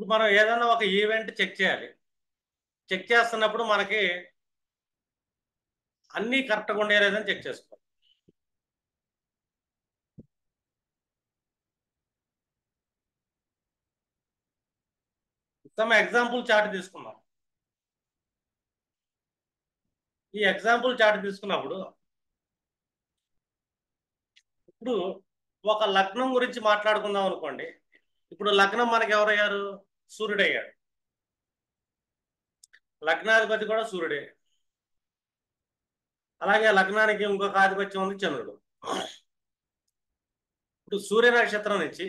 ఇప్పుడు మనం ఏదైనా ఒక ఈవెంట్ చెక్ చేయాలి. చెక్ చేస్తున్నప్పుడు మనకి అన్నీ కరెక్ట్గా ఉండే లేదని చెక్ చేసుకోవాలి. సమ్ ఎగ్జాంపుల్ చార్ట్ తీసుకుందాం. ఈ ఎగ్జాంపుల్ చార్ట్ తీసుకున్నప్పుడు ఇప్పుడు ఒక లగ్నం గురించి మాట్లాడుకుందాం అనుకోండి. ఇప్పుడు లగ్నం మనకి ఎవరయ్యారు? సూర్యుడు అయ్యాడు. లగ్నాధిపతి కూడా సూర్యుడే. అలాగే లగ్నానికి ఇంకొక ఆధిపత్యం ఉంది చంద్రుడు. ఇప్పుడు సూర్య నక్షత్రం నుంచి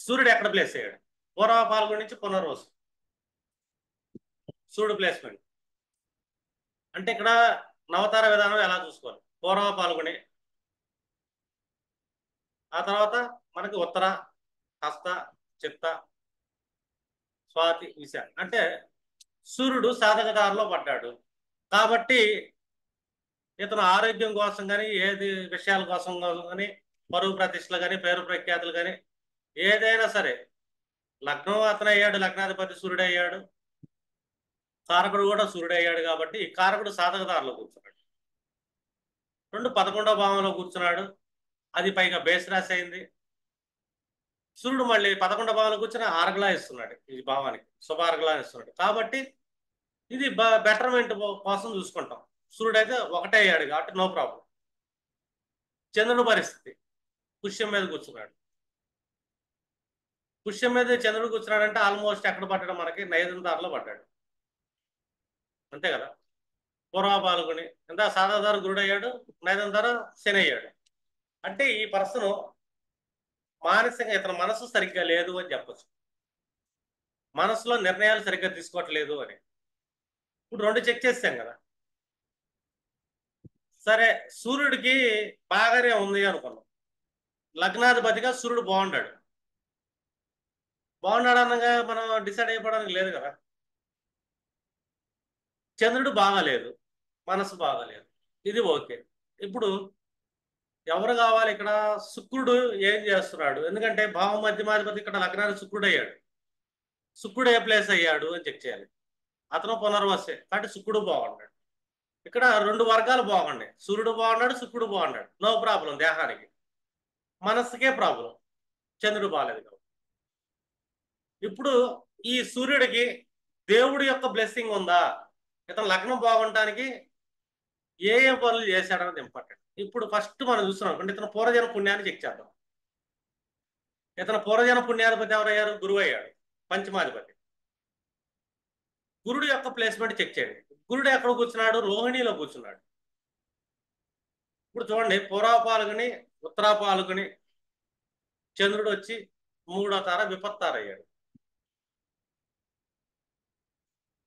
సూర్యుడు ఎక్కడ ప్లేస్ అయ్యాడు? పూర్వ పాల్గొన నుంచి పునర్వసు సూర్యుడు ప్లేస్మెంట్. అంటే ఇక్కడ నవతార విధానం ఎలా చూసుకోవాలి? పూర్వ పాల్గొని, ఆ తర్వాత మనకి ఉత్తర, హస్త, చిత్త, స్వాతి, విశ. అంటే సూర్యుడు సాధకదారిలో పడ్డాడు కాబట్టి ఇతను ఆరోగ్యం కోసం కానీ ఏది విషయాల కోసం కానీ పరువు ప్రతిష్టలు కానీ పేరు ప్రఖ్యాతులు కానీ ఏదైనా సరే లగ్నం అతను అయ్యాడు, లగ్నాధిపతి సూర్యుడు అయ్యాడు, కారకుడు కూడా సూర్యుడు అయ్యాడు కాబట్టి ఈ కారకుడు సాధకదారిలో కూర్చున్నాడు. 11వ భావంలో కూర్చున్నాడు. అది పైగా బేస్ రాశి అయింది. సూర్యుడు మళ్ళీ 11వ భావంలో కూర్చుని ఆర్గలా ఇస్తున్నాడు. ఈ భావానికి శుభార్గలా ఇస్తున్నాడు కాబట్టి ఇది బెటర్మెంట్ కోసం చూసుకుంటాం. సూర్యుడు అయితే ఒకటే అయ్యాడు కాబట్టి నో ప్రాబ్లం. చంద్రుడు పరిస్థితి పుష్యం మీద కూర్చున్నాడు. పుష్యం మీద చంద్రుడు కూర్చున్నాడంటే ఆల్మోస్ట్ ఎక్కడ పడ్డాడు? మనకి నైదంతారలో పడ్డాడు. అంతే కదా. పూర్వ పాల్గొని ఎంత సాధాధార గురుడు అయ్యాడు, నైదంతార శని అయ్యాడు. అంటే ఈ పర్సన్ మానసికంగా ఇతని మనసు సరిగ్గా లేదు అని చెప్పచ్చు. మనసులో నిర్ణయాలు సరిగ్గా తీసుకోవట్లేదు అని. ఇప్పుడు 2 చెక్ చేసాం కదా. సరే, సూర్యుడికి బాగానే ఉంది అనుకున్నాం. లగ్నాధిపతిగా సూర్యుడు బాగున్నాడు. బాగున్నాడు అనగా మనం డిసైడ్ అయిపోవడానికి లేదు కదా. చంద్రుడు బాగాలేదు, మనసు బాగాలేదు, ఇది ఓకే. ఇప్పుడు ఎవరు కావాలి ఇక్కడ? శుక్రుడు ఏం చేస్తున్నాడు? ఎందుకంటే భావ మధ్యమాధిపతి ఇక్కడ లగ్నానికి శుక్రుడు అయ్యాడు. శుక్రుడు ఏ ప్లేస్ అయ్యాడు అని చెక్ చేయాలి. అతను పునర్వసే కాబట్టి శుక్రుడు బాగున్నాడు. ఇక్కడ 2 వర్గాలు బాగున్నాయి. సూర్యుడు బాగున్నాడు, శుక్రుడు బాగున్నాడు, నో ప్రాబ్లం. దేహానికి, మనస్సుకే ప్రాబ్లం, చంద్రుడు బాగాలేదు కాబట్టి. ఇప్పుడు ఈ సూర్యుడికి దేవుడి యొక్క బ్లెస్సింగ్ ఉందా? ఇతను లగ్నం బాగుండటానికి ఏ పనులు చేశాడన్నది ఇంపార్టెంట్. ఇప్పుడు ఫస్ట్ మనం చూస్తున్నాం అనుకోండి, ఇతను పూర్వజన పుణ్యాన్ని చెక్ చేద్దాం. ఇతను పూర్వజన పుణ్యాధిపతి ఎవరయ్యారు? గురువు అయ్యాడు, పంచమాధిపతి. గురుడు యొక్క ప్లేస్మెంట్ చెక్ చేయండి. గురుడు ఎక్కడ కూర్చున్నాడు? రోహిణిలో కూర్చున్నాడు. ఇప్పుడు చూడండి, పూర్వ పాల్గొని, ఉత్తర పాల్గొని చంద్రుడు వచ్చి 3వ తార విపత్తార అయ్యాడు.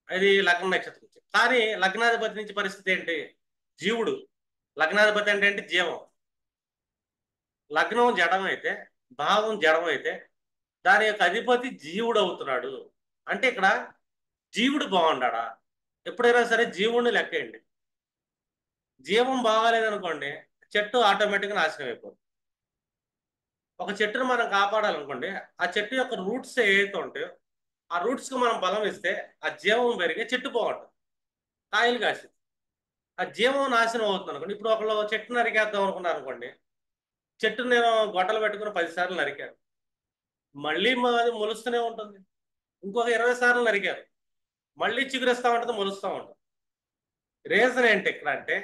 అది లగ్న నక్షత్రం నుంచి. కానీ లగ్నాధిపతి నుంచి పరిస్థితి ఏంటి? జీవుడు. లగ్నాధిపతి అంటే ఏంటి? జీవం. లగ్నం జడం అయితే, భావం జడం అయితే దాని యొక్క అధిపతి జీవుడు అవుతున్నాడు. అంటే ఇక్కడ జీవుడు బాగుండాడా? ఎప్పుడైనా సరే జీవుడిని లెక్కేయండి. జీవం బాగాలేదనుకోండి, చెట్టు ఆటోమేటిక్గా నాశనం అయిపోతుంది. ఒక చెట్టును మనం కాపాడాలనుకోండి, ఆ చెట్టు యొక్క రూట్స్ ఏవైతే ఉంటాయో ఆ రూట్స్కి మనం బలం ఇస్తే ఆ జీవం పెరిగే చెట్టు బాగుంటుంది, కాయలు కాసి. ఆ జీవం నాశనం అవుతుంది అనుకోండి. ఇప్పుడు ఒకళ్ళు చెట్టు నరికేద్దాం అనుకున్నారు అనుకోండి, చెట్టు నేను గొడ్డలు పెట్టుకుని 10 సార్లు నరికాను, మళ్ళీ అది మొలుస్తూనే ఉంటుంది. ఇంకొక 20 సార్లు నరికారు, మళ్ళీ చిగురిస్తూ ఉంటుంది, మొలుస్తూ ఉంటుంది. రీజన్ ఏంటి ఇక్కడ అంటే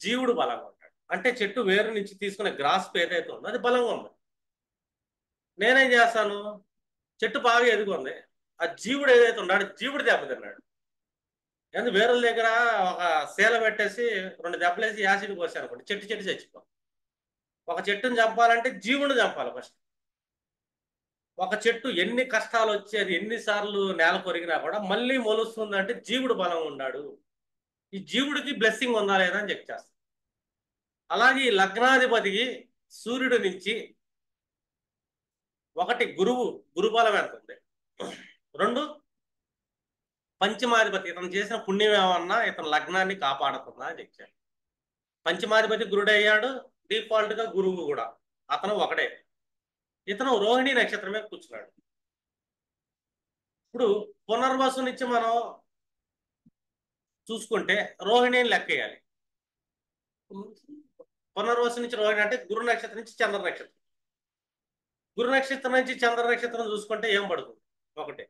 జీవుడు బలంగా ఉంటాడు. అంటే చెట్టు వేరు నుంచి తీసుకునే గ్రాస్ప్ ఏదైతే ఉందో అది బలంగా ఉంది. నేనేం చేస్తాను? చెట్టు బాగా ఎదుగుంది, ఆ జీవుడు ఏదైతే ఉన్నాడు జీవుడు దెబ్బతిన్నాడు. ఎందుకు వేరుల దగ్గర ఒక శీల పెట్టేసి 2 దెబ్బలేసి యాసిడ్ పోసాను అనుకోండి, చెట్టు చచ్చిపో. ఒక చెట్టుని చంపాలంటే జీవుని చంపాలి ఫస్ట్. ఒక చెట్టు ఎన్ని కష్టాలు వచ్చి అది ఎన్నిసార్లు నేల కొరిగినా కూడా మళ్ళీ మొలుస్తుందంటే జీవుడు బలం ఉన్నాడు. ఈ జీవుడికి బ్లెస్సింగ్ ఉందా లేదా అని చెక్ చేస్తాం. అలాగే ఈ లగ్నాధిపతికి సూర్యుడి నుంచి 1 గురుబలం ఎంత ఉంది, 2 పంచమాధిపతి ఇతను చేసిన పుణ్యం ఏమన్నా ఇతను లగ్నాన్ని కాపాడుతుందా అని చెక్ చేయాలి. పంచమాధిపతి గురుడు అయ్యాడు, డిఫాల్ట్ గా గురువు కూడా అతను ఒకడే. ఇతను రోహిణి నక్షత్రం మీద కూర్చున్నాడు. ఇప్పుడు పునర్వసు నుంచి మనం చూసుకుంటే రోహిణిని లెక్కేయాలి. పునర్వసు నుంచి రోహిణి అంటే గురు నక్షత్రం నుంచి చంద్ర నక్షత్రం. గురు నక్షత్రం నుంచి చంద్ర నక్షత్రం చూసుకుంటే ఏం పడుతుంది? ఒకటి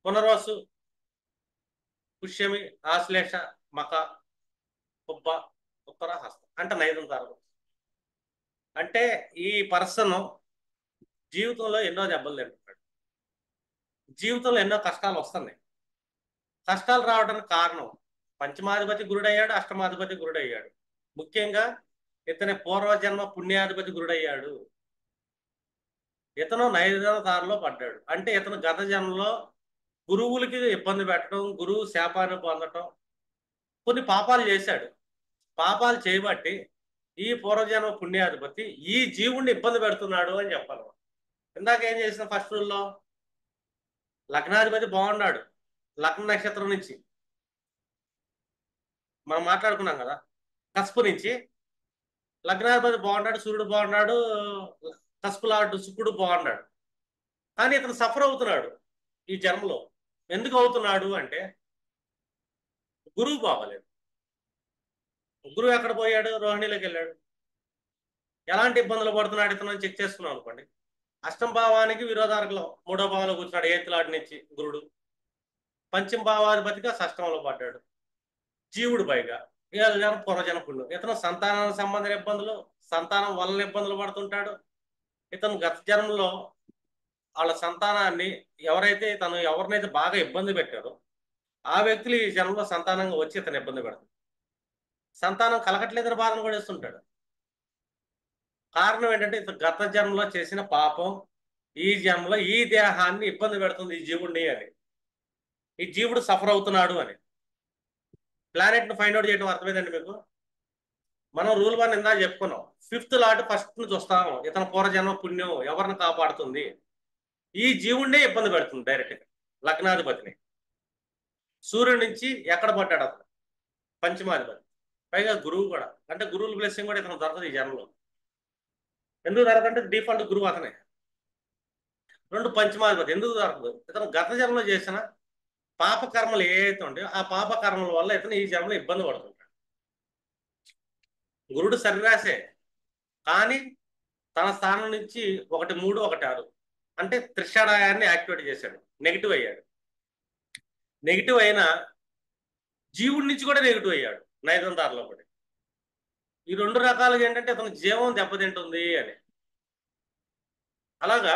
పునర్వసు, పుష్యమి, ఆశ్లేష, మక, పుబ్బ, ఉత్తర, హస్తం అంటే 5 తారలు. అంటే ఈ పర్సన్ జీవితంలో ఎన్నో దెబ్బలు తింటున్నాడు, జీవితంలో ఎన్నో కష్టాలు వస్తున్నాయి. కష్టాలు రావడానికి కారణం పంచమాధిపతి గురుడయ్యాడు, అష్టమాధిపతి గురుడయ్యాడు. ముఖ్యంగా ఇతని పూర్వజన్మ పుణ్యాధిపతి గురుడయ్యాడు. ఇతను 5వ తారలో పడ్డాడు. అంటే ఇతను గత జన్మలో గురువులకి ఇబ్బంది పెట్టడం, గురువు శాపాన్ని పొందటం, కొన్ని పాపాలు చేశాడు. పాపాలు చేయబట్టి ఈ పూర్వజన్మ పుణ్యాధిపతి ఈ జీవుణ్ణి ఇబ్బంది పెడుతున్నాడు అని చెప్పాలి. ఇందాక ఏం చేసిన ఫస్ట్ రూల్లో లగ్నాధిపతి బాగున్నాడు, లగ్న నక్షత్రం నుంచి మనం మాట్లాడుకున్నాం కదా. కస్పు నుంచి లగ్నాధిపతి బాగున్నాడు, సూర్యుడు బాగున్నాడు, కస్పులాడు శుక్రుడు బాగున్నాడు. కానీ ఇతను సఫర్ అవుతున్నాడు ఈ జన్మలో. ఎందుకు అవుతున్నాడు అంటే గురువు బాగలేదు. గురువు ఎక్కడ పోయాడు? రోహిణిలోకి వెళ్ళాడు. ఎలాంటి ఇబ్బందులు పడుతున్నాడు ఇతను చెక్ చేసుకున్నాం అనుకోండి. అష్టమ భావానికి విరోధార్గంలో 3వ భావంలో కూర్చున్నాడు, 8th లార్డ్ నుంచి గురుడు. పంచమ భావాధిపతిగా షష్టంలో పడ్డాడు జీవుడు. పైగా పూర్వజన పుణ్యం. ఇతను సంతాన సంబంధ ఇబ్బందులు, సంతానం వలన ఇబ్బందులు పడుతుంటాడు. ఇతను గత జన్మలో వాళ్ళ సంతానాన్ని ఎవరినైతే బాగా ఇబ్బంది పెట్టారో ఆ వ్యక్తులు ఈ జన్మలో సంతానంగా వచ్చి ఇతను ఇబ్బంది పెడతాడు. సంతానం కలగట్లేదని బాధను కూడా ఇస్తుంటాడు. కారణం ఏంటంటే ఇతను గత జన్మలో చేసిన పాపం ఈ జన్మలో ఈ దేహాన్ని ఇబ్బంది పెడుతుంది ఈ జీవుడిని అని, ఈ జీవుడు సఫర్ అవుతున్నాడు అని. ప్లానెట్ ను ఫైండ్ అవుట్ చేయడం అర్థమైందండి మీకు? మనం రూల్ 1 ఇందా చెప్పుకున్నాం. 5th లార్డ్ ఫస్ట్ ను చూస్తాము. ఇతను పూర్వజన్మ పుణ్యం ఎవరిని కాపాడుతుంది? ఈ జీవుడినే ఇబ్బంది పెడుతుంది డైరెక్ట్ గా. లగ్నాధిపతిని సూర్యుడి నుంచి ఎక్కడ పడ్డాడు అతను? పంచమాధిపతి. పైగా గురువు కూడా. అంటే గురువుల బ్లెస్సింగ్ కూడా ఇతను దొరకదు ఈ జన్మలో. ఎందుకు దొరకంటే డిఫాల్ట్ గురువు అతనే. 2 పంచమాధిపతి ఎందుకు దొరకదు? ఇతను గత జన్మలో చేసిన పాప కర్మలు ఏవైతే ఉంటాయో ఆ పాప కర్మల వల్ల ఇతను ఈ జన్మలో ఇబ్బంది పడుతుంటాడు. గురుడు సరిరాసే, కానీ తన స్థానం నుంచి 1 3 1 6 అంటే త్రిషాడాయాన్ని యాక్టివేట్ చేశాడు. నెగిటివ్ అయ్యాడు. నెగిటివ్ అయినా జీవుడి నుంచి కూడా నెగిటివ్ అయ్యాడు 5వ తారలో పడి. ఈ 2 రకాలుగా ఏంటంటే ఇతను జీవం దెబ్బతింటుంది అని. అలాగా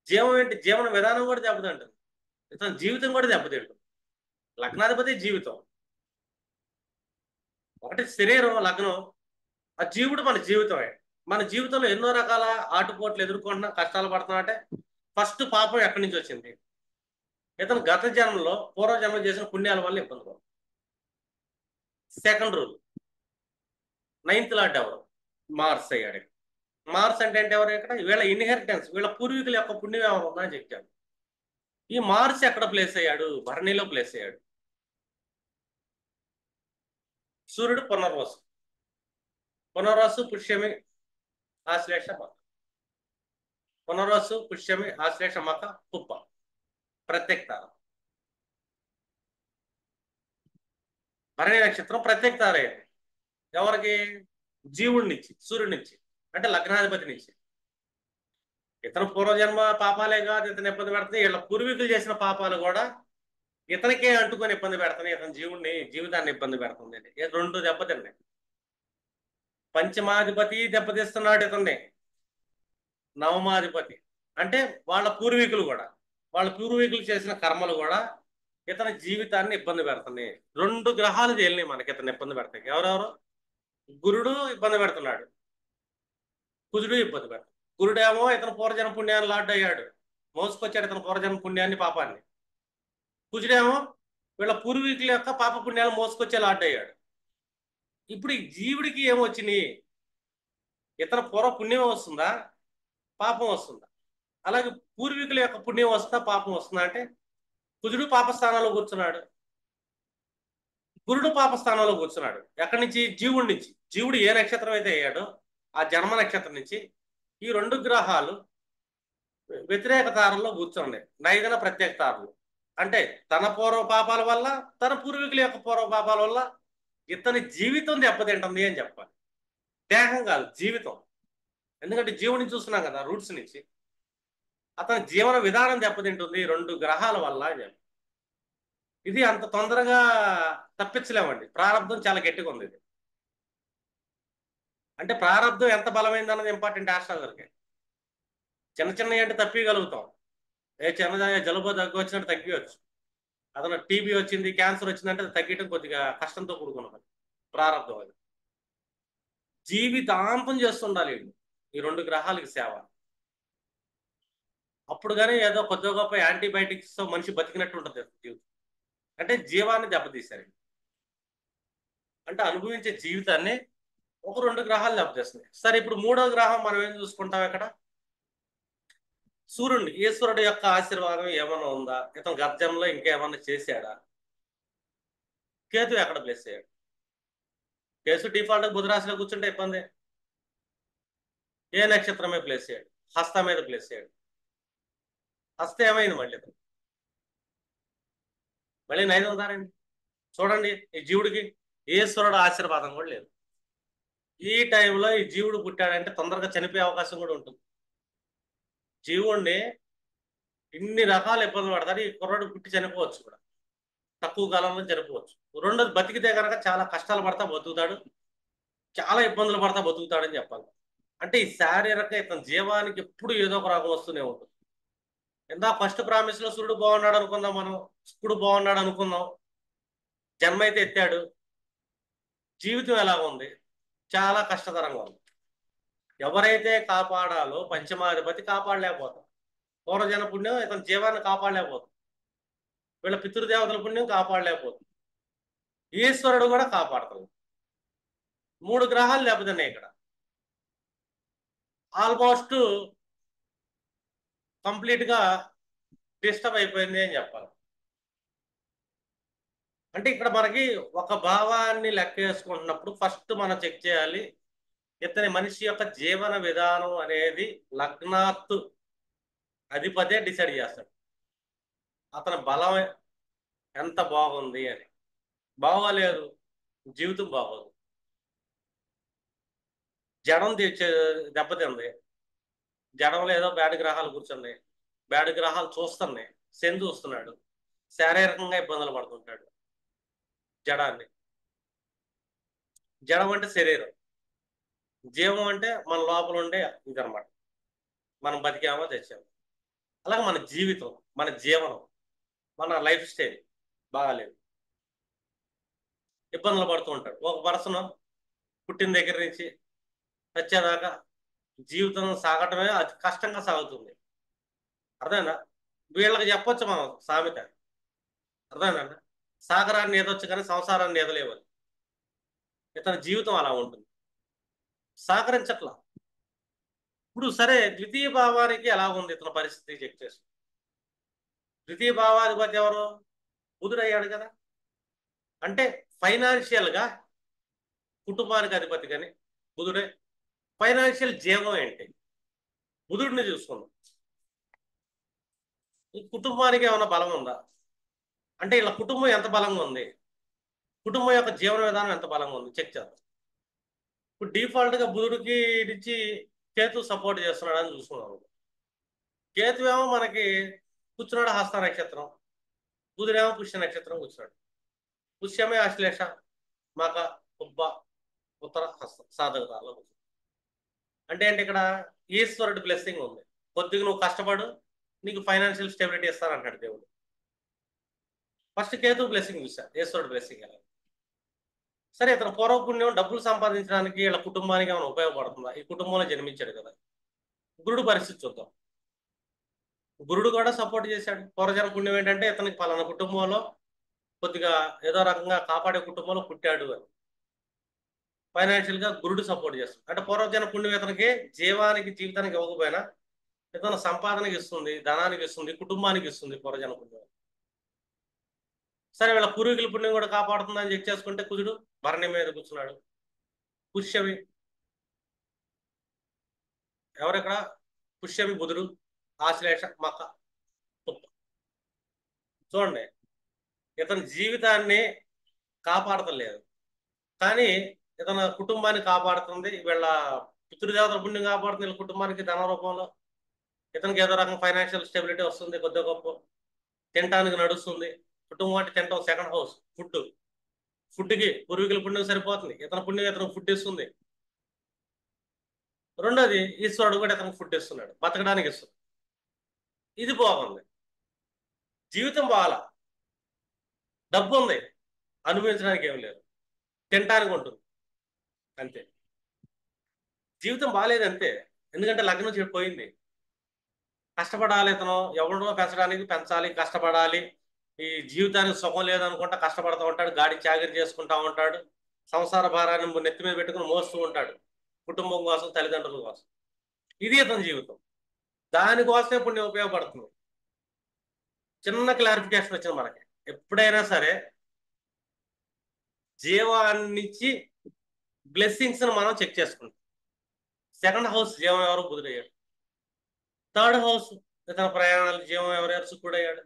జీవన విధానం కూడా దెబ్బతింటుంది. ఇతని జీవితం కూడా దెబ్బతింటుంది. లగ్నాధిపతి జీవితం ఒకటి, శరీరం లగ్నం. ఆ జీవుడు మన జీవితమే. మన జీవితంలో ఎన్నో రకాల ఆటుపోట్లు ఎదుర్కొంటున్నా, కష్టాలు పడుతున్నా అంటే ఫస్ట్ పాపం ఎక్కడి నుంచి వచ్చింది? ఇతను గత జన్మలో పూర్వజన్మ చేసిన పుణ్యాల వల్ల ఇబ్బంది పడుతుంది. సెకండ్ రూల్, 9th లార్డ్ ఎవరు? మార్స్ అయ్యాడు. మార్స్ అంటే ఎవరు? ఇక్కడ వీళ్ళ ఇన్హెరిటెన్స్, వీళ్ళ పూర్వీకుల యొక్క పుణ్యం ఏమైనా ఉందా అని చెప్పాను. ఈ మార్స్ ఎక్కడ ప్లేస్ అయ్యాడు? భరణిలో ప్లేస్ అయ్యాడు. సూర్యుడు పునర్వసు. పునర్వసు, పుష్యమి, ఆశ్లేష, మక. పునర్వసు, పుష్యమి, ఆశ్లేష, మక, పుప్ప. ప్రత్యేక తార. భరణి నక్షత్రం ప్రత్యేక తార అయింది. ఎవరికి? జీవుడి నుంచి, సూర్యుడి నుంచి, అంటే లగ్నాధిపతి నుంచి. ఇతను పూర్వజన్మ పాపాలే కాదు ఇతను ఇబ్బంది పెడుతుంది, వీళ్ళ పూర్వీకులు చేసిన పాపాలు కూడా ఇతనికే అంటుకొని ఇబ్బంది పెడుతున్నాయి. ఇతని జీవితాన్ని ఇబ్బంది పెడుతుంది. 2 దెబ్బతిన్నాయి. పంచమాధిపతి దెబ్బతీస్తున్నాడు ఇతన్ని. నవమాధిపతి అంటే వాళ్ళ పూర్వీకులు చేసిన కర్మలు కూడా ఇతని జీవితాన్ని ఇబ్బంది పెడుతున్నాయి. 2 గ్రహాలు తేలినాయి మనకి ఇతను ఇబ్బంది పెడతాయి. ఎవరెవరు? గురుడు ఇబ్బంది పెడుతున్నాడు, కుజుడు ఇబ్బంది పెడతాడు. గురుడేమో ఇతను పూర్వజన్మ పుణ్యాన్ని లాడ్ అయ్యాడు, మోసుకొచ్చాడు ఇతను పూర్వజన్మ పుణ్యాన్ని, పాపాన్ని. కుజుడేమో వీళ్ళ పూర్వీకుల యొక్క పాప పుణ్యాలు మోసుకొచ్చే లాడ్ అయ్యాడు. ఇప్పుడు ఈ జీవుడికి ఏమొచ్చినాయి? ఇతర పూర్వ పుణ్యం వస్తుందా, పాపం వస్తుందా? అలాగే పూర్వీకుల యొక్క పుణ్యం వస్తుందా, పాపం వస్తుందా? అంటే కుజుడు పాపస్థానంలో కూర్చున్నాడు, గురుడు పాపస్థానంలో కూర్చున్నాడు. ఎక్కడి నుంచి? జీవుడి నుంచి. జీవుడు ఏ నక్షత్రం అయితే అయ్యాడో ఆ జన్మ నక్షత్రం నుంచి ఈ 2 గ్రహాలు వ్యతిరేక తారల్లో కూర్చోండి, నైదన ప్రత్యేక తారలు. అంటే తన పూర్వ పాపాల వల్ల, తన పూర్వీకుల యొక్క పూర్వ పాపాల వల్ల ఇతని జీవితం దెబ్బతింటుంది అని చెప్పాలి. దేహం కాదు, జీవితం. ఎందుకంటే జీవుని చూస్తున్నాం కదా, రూట్స్ నుంచి. అతని జీవన విధానం దెబ్బతింటుంది 2 గ్రహాల వల్ల అని చెప్పి. ఇది అంత తొందరగా తప్పించలేమండి. ప్రారంధం చాలా గట్టిగా ఉంది ఇది. అంటే ప్రారంధం ఎంత బలమైందన్నది ఇంపార్టెంట్ ఆస్ట్రాలజర్కి. చిన్న చిన్నవి అంటే తప్పియగలుగుతాం. చిన్న జలుబు దగ్గు వచ్చినట్టు తగ్గియచ్చు. అతను టీబీ వచ్చింది, క్యాన్సర్ వచ్చిందంటే అది తగ్గటం కొద్దిగా కష్టంతో కూడుకున్నది. ప్రారంధం అది. జీవితాంతం చేస్తుండాలి వీళ్ళు ఈ 2 గ్రహాలకి సేవ. అప్పుడు కానీ ఏదో కొద్ది గొప్ప యాంటీబయాటిక్స్ తో మనిషి బతికినట్టు ఉంటుంది జీవితం. అంటే జీవాన్ని దెబ్బతీశారు. అంటే అనుభవించే జీవితాన్ని ఒక 2 గ్రహాలు దెబ్బతీస్తున్నాయి. సరే, ఇప్పుడు 3వ గ్రహం మనం ఏం చూసుకుంటాం ఇక్కడ? సూర్యుడిని. ఈశ్వరుడు యొక్క ఆశీర్వాదం ఏమైనా ఉందా? ఇతను గర్జంలో ఇంకేమన్నా చేశాడా? కేతు ఎక్కడ ప్లేస్ అయ్యాడు? కేసు డిఫాల్ట్ బుధరాశిలో కూర్చుంటే ఇబ్బంది. ఏ నక్షత్రమే ప్లేస్ అయ్యాడు? హస్త మీద ప్లేస్ అయ్యాడు. హస్త ఏమైంది మళ్ళీ? మళ్ళీ నైదం దారండి. చూడండి, ఈ జీవుడికి ఈశ్వరుడు ఆశీర్వాదం కూడా లేదు. ఈ టైంలో ఈ జీవుడు పుట్టాడంటే తొందరగా చనిపోయే అవకాశం కూడా ఉంటుంది. జీవుణ్ణి ఇన్ని రకాల ఇబ్బందులు పడతాడు. ఈ కుర్రాడు పుట్టి చనిపోవచ్చు కూడా, తక్కువ కాలంలో చనిపోవచ్చు. రెండోది, బతికితే కనుక చాలా కష్టాలు పడతా బతుకుతాడు, చాలా ఇబ్బందులు పడతా బతుకుతాడని చెప్పాలి. అంటే ఈ శారీరక ఇతని జీవానికి ఎప్పుడు ఏదో ఒక రోగం వస్తూనే ఉంటుంది. ఇందా ఫస్ట్ ప్రామిస్ లో సూర్యుడు బాగున్నాడు అనుకుందాం, మనం శుక్రుడు బాగున్నాడు అనుకుందాం, జన్మ అయితే ఎత్తాడు. జీవితం ఎలా ఉంది? చాలా కష్టతరంగా ఉంది. ఎవరైతే కాపాడాలో పంచమాధిపతి కాపాడలేకపోతాం. పూర్వజన పుణ్యం ఇతని జీవాన్ని కాపాడలేకపోతుంది. వీళ్ళ పితృదేవతల పుణ్యం కాపాడలేకపోతుంది. ఈశ్వరుడు కూడా కాపాడతాడు. 3 గ్రహాలు దెబ్బతిన్నాయి ఇక్కడ. ఆల్మోస్ట్ కంప్లీట్ గా డిస్టర్బ్ అయిపోయింది అని చెప్పాలి. అంటే ఇక్కడ మనకి ఒక భావాన్ని లెక్క వేసుకుంటున్నప్పుడు ఫస్ట్ మనం చెక్ చేయాలి, ఇతని మనిషి యొక్క జీవన విధానం అనేది లగ్నాత్తు అధిపతే డిసైడ్ చేస్తాడు. అతని బలం ఎంత బాగుంది అని. బాగోలేదు, జీవితం బాగోదు. జడం దెబ్బతింది. జడంలో ఏదో బ్యాడ్ గ్రహాలు కూర్చున్నాయి, బ్యాడ్ గ్రహాలు చూస్తున్నాయి. శని చూస్తున్నాడు, శారీరకంగా ఇబ్బందులు పడుతుంటాడు. జడాన్ని, జడం అంటే శరీరం, జీవం అంటే మన లోపల ఉండే ఇదనమాట. మనం బతికామో తెచ్చాము. అలాగే మన జీవితం, మన జీవనం, మన లైఫ్ స్టైల్ బాగాలేదు, ఇబ్బందులు పడుతూ ఉంటాడు. ఒక పర్సన్ పుట్టిన దగ్గర నుంచి వచ్చేదాకా జీవితం సాగటమే అతి కష్టంగా సాగుతుంది. అర్థమైందా? వీళ్ళకి చెప్పొచ్చు మనం సామెత. అర్థమైందండి? సాగరాన్ని ఏదొచ్చు కానీ సంసారాన్ని ఏదలేవని. ఇతని జీవితం అలా ఉంటుంది, సహకరించట్లా. ఇప్పుడు సరే, ద్వితీయ భావానికి ఎలా ఉంది ఇతని పరిస్థితి చెక్ చేసి. ద్వితీయ భావాధిపతి ఎవరు? బుధుడు అయ్యాడు కదా. అంటే ఫైనాన్షియల్ గా కుటుంబానికి అధిపతి కానీ బుధుడే. ఫైనాన్షియల్ జీవం ఏంటి? బుధుడిని చూసుకుందాం. ఈ కుటుంబానికి ఏమైనా బలం ఉందా? అంటే ఇలా కుటుంబం ఎంత బలంగా ఉంది, కుటుంబం యొక్క జీవన విధానం ఎంత బలంగా ఉంది చెక్ చేద్దాం. ఇప్పుడు డిఫాల్ట్ గా బుధుడికి నుంచి కేతు సపోర్ట్ చేస్తున్నాడు అని చూసుకున్నాం. కేతు ఏమో మనకి కూర్చున్నాడు హస్త నక్షత్రం, బుధుడేమో పుష్య నక్షత్రం కూర్చున్నాడు. పుష్యమే ఆశ్లేష, మక, ఉబ్బ, ఉత్తర హస్త సాధకతాల్లో కూర్చున్నాడు. అంటే ఇక్కడ ఈశ్వరుడి బ్లెస్సింగ్ ఉంది. కొద్దిగా నువ్వు కష్టపడు, నీకు ఫైనాన్షియల్ స్టెబిలిటీ ఇస్తానంటాడు దేవుడు. ఫస్ట్ కేతు బ్లెస్సింగ్ చూశారు, ఈశ్వరుడు బ్లెస్సింగ్ ఎలా. సరే, ఇతను పూర్వపుణ్యం డబ్బులు సంపాదించడానికి ఇలా కుటుంబానికి ఏమైనా ఉపయోగపడుతుందా? ఈ కుటుంబంలో జన్మించాడు కదా. గురుడు పరిస్థితి చూద్దాం. గురుడు కూడా సపోర్ట్ చేశాడు. పూర్వజన పుణ్యం ఏంటంటే ఇతనికి పలానా కుటుంబంలో కొద్దిగా ఏదో రకంగా కాపాడే కుటుంబంలో పుట్టాడు అని. ఫైనాన్షియల్ గా గురుడు సపోర్ట్ చేస్తాడు. అంటే పూర్వజన పుణ్యం ఇతనికి జీవితానికి ఇవ్వకపోయినా ఇతను సంపాదనకి ఇస్తుంది, ధనానికి ఇస్తుంది, కుటుంబానికి ఇస్తుంది పూర్వజన పుణ్యం. సరే, వీళ్ళ పూర్వీకుల పుణ్యం కూడా కాపాడుతుందని చెక్ చేసుకుంటే కుజుడు భరణి మీద కూర్చున్నాడు. పుష్యమి ఎవరెక్కడ? పుష్యమి బుధుడు. ఆశ్లేష మక తుప్ప. చూడండి, ఇతని జీవితాన్ని కాపాడతలేదు, కానీ ఇతని కుటుంబాన్ని కాపాడుతుంది. వీళ్ళ పితృదేవతల పుణ్యం కాపాడుతుంది వీళ్ళ కుటుంబానికి ధన రూపంలో. ఇతనికి ఏదో రకం ఫైనాన్షియల్ స్టెబిలిటీ వస్తుంది, కొద్దిగా గొప్ప తినటానికి నడుస్తుంది. కుటుంబం అంటే తినటం, సెకండ్ హౌస్ ఫుడ్. ఫుడ్కి పూర్వీకుల పుణ్యం సరిపోతుంది, ఇతని పుణ్యం ఇతనికి ఫుడ్ ఇస్తుంది. రెండోది, ఈశ్వరుడు కూడా ఇతనికి ఫుడ్ ఇస్తున్నాడు, బతకడానికి ఇస్తుంది. ఇది బాగుంది. జీవితం బాగాల, డబ్బు ఉంది, అనుభవించడానికి ఏమి లేదు, తినటానికి ఉంటుంది అంతే. జీవితం బాగాలేదు అంతే, ఎందుకంటే లగ్నం చెడిపోయింది. కష్టపడాలి, ఇతను ఎవరినో పెంచడానికి పెంచాలి, కష్టపడాలి. ఈ జీవితానికి సుఖం లేదనుకుంటా కష్టపడుతూ ఉంటాడు, గాడి చాకరీ చేసుకుంటా ఉంటాడు, సంసార భారాన్ని నెత్తి మీద పెట్టుకుని మోస్తూ ఉంటాడు, కుటుంబం కోసం, తల్లిదండ్రుల కోసం. ఇది ఇతని జీవితం. దానికోసమే ఇప్పుడు నేను ఉపయోగపడుతుంది. చిన్న క్లారిఫికేషన్ వచ్చింది మనకి. ఎప్పుడైనా సరే జీవాన్నిచ్చి బ్లెస్సింగ్స్ మనం చెక్ చేసుకుంటాం. సెకండ్ హౌస్ జీవం ఎవరు? బుధుడయ్యాడు. థర్డ్ హౌస్ ఇతని ప్రయాణాలు జీవం ఎవరు? శుక్రుడయ్యాడు.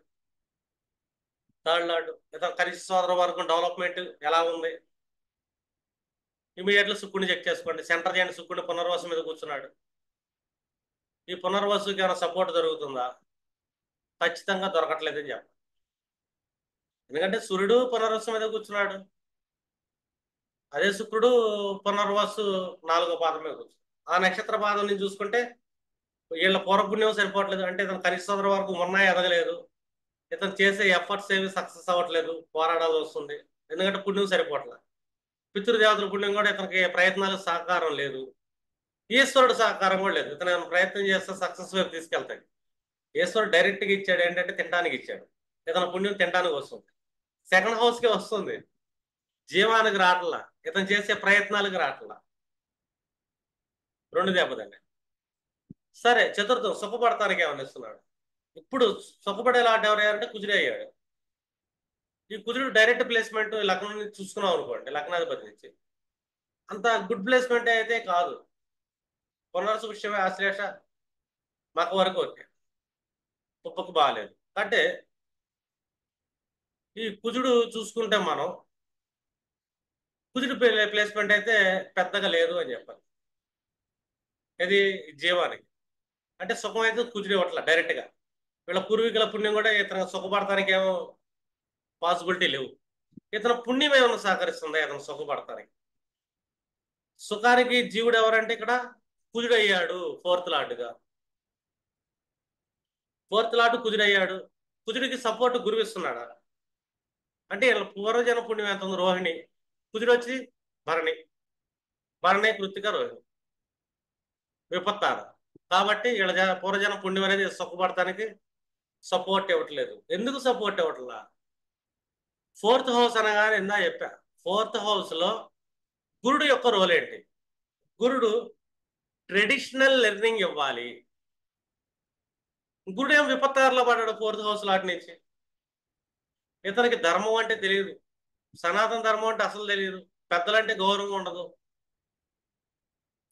థర్డ్ లార్డ్ ఇతను కనిష్ట సోదర వర్గం డెవలప్మెంట్ ఎలా ఉంది? ఇమీడియట్లీ శుక్రుడిని చెక్ చేసుకోండి. సెంటర్ చేయండి, శుక్రుడిని పునర్వాసం మీద కూర్చున్నాడు. ఈ పునర్వాసుకి ఏమైనా సపోర్ట్ దొరుకుతుందా? ఖచ్చితంగా దొరకట్లేదని చెప్పాలి. ఎందుకంటే సూర్యుడు పునర్వాసం మీద కూర్చున్నాడు, అదే శుక్రుడు పునర్వాసు 4వ పాదం మీద కూర్చున్నాడు. ఆ నక్షత్ర పాదం నుంచి చూసుకుంటే వీళ్ళ పూర్వపుణ్యం సరిపోవట్లేదు, అంటే ఇతను కనిష్ట సోదర వరకు ఉన్నా ఎదగలేదు, ఇతను చేసే ఎఫర్ట్స్ ఏవి సక్సెస్ అవ్వట్లేదు, పోరాడాల్సి వస్తుంది, ఎందుకంటే పుణ్యం సరిపోవట్లేదు. పితృదేవతల పుణ్యం కూడా ఇతనికి ప్రయత్నాలు సహకారం లేదు, ఈశ్వరుడు సహకారం కూడా లేదు. ఇతను ప్రయత్నం చేస్తే సక్సెస్ వైపు తీసుకెళ్తాడు. ఈశ్వరుడు డైరెక్ట్గా ఇచ్చాడు ఏంటంటే తినడానికి ఇచ్చాడు, ఇతని పుణ్యం తినడానికి వస్తుంది, సెకండ్ హౌస్కి వస్తుంది, జీవానికి రావట్లా, ఇతను చేసే ప్రయత్నాలకు రావట్లా. రెండు దెబ్బతండి. సరే, చతుర్థం సుఖపడటానికి ఏమన్నా ఇస్తున్నాడు. ఇప్పుడు సుఖపడే లాంటి ఎవరయ్యారంటే కుజుడు అయ్యాడు. ఈ కుజుడు డైరెక్ట్ ప్లేస్మెంట్ లగ్నం నుంచి చూసుకున్నాం అనుకోండి, లగ్నాధిపతి నుంచి అంత గుడ్ ప్లేస్మెంట్ అయితే కాదు. పునర్సు విషయమే ఆశ్లేష మక వరకు ఓకే, తుప్పకు బాగాలేదు. అంటే ఈ కుజుడు చూసుకుంటే మనం కుజుడు ప్లేస్మెంట్ అయితే పెద్దగా లేదు అని చెప్పాలి. ఇది జీవానికి అంటే సుఖం అయితే కుజుడు ఇవ్వట్ల డైరెక్ట్గా. వీళ్ళ పూర్వీకుల పుణ్యం కూడా ఇతను సుఖపడటానికి ఏమో పాసిబిలిటీ లేవు. ఇతను పుణ్యం ఏమైనా సహకరిస్తుందా ఇతను సుఖపడటానికి? సుఖానికి జీవుడు ఎవరంటే ఇక్కడ కుజుడు అయ్యాడు, ఫోర్త్ లార్డ్గా. ఫోర్త్ లార్డ్ కుజుడు అయ్యాడు, కుజుడికి సపోర్ట్ గురువు ఇస్తున్నాడా? అంటే వీళ్ళ పూర్వజన పుణ్యం ఎంత ఉంది? రోహిణి, కుజుడు వచ్చి భరణి, భరణి కృత్తిక రోహిణి విపత్తార. కాబట్టి వీళ్ళ పూర్వజన పుణ్యం అనేది సుఖపడటానికి సపోర్ట్ ఇవ్వట్లేదు. ఎందుకు సపోర్ట్ ఇవ్వట్లా? ఫోర్త్ హౌస్ అనగానే ఇందా చెప్పా, ఫోర్త్ హౌస్ లో గురుడు యొక్క రోల్ ఏంటి? గురుడు ట్రెడిషనల్ లెర్నింగ్ ఇవ్వాలి. గురుడు ఏం విపత్తారులో పడ్డాడు ఫోర్త్ హౌస్ లాంటి నుంచి. ఇతనికి ధర్మం అంటే తెలియదు, సనాతన ధర్మం అంటే అసలు తెలియదు, పెద్దలంటే గౌరవం ఉండదు.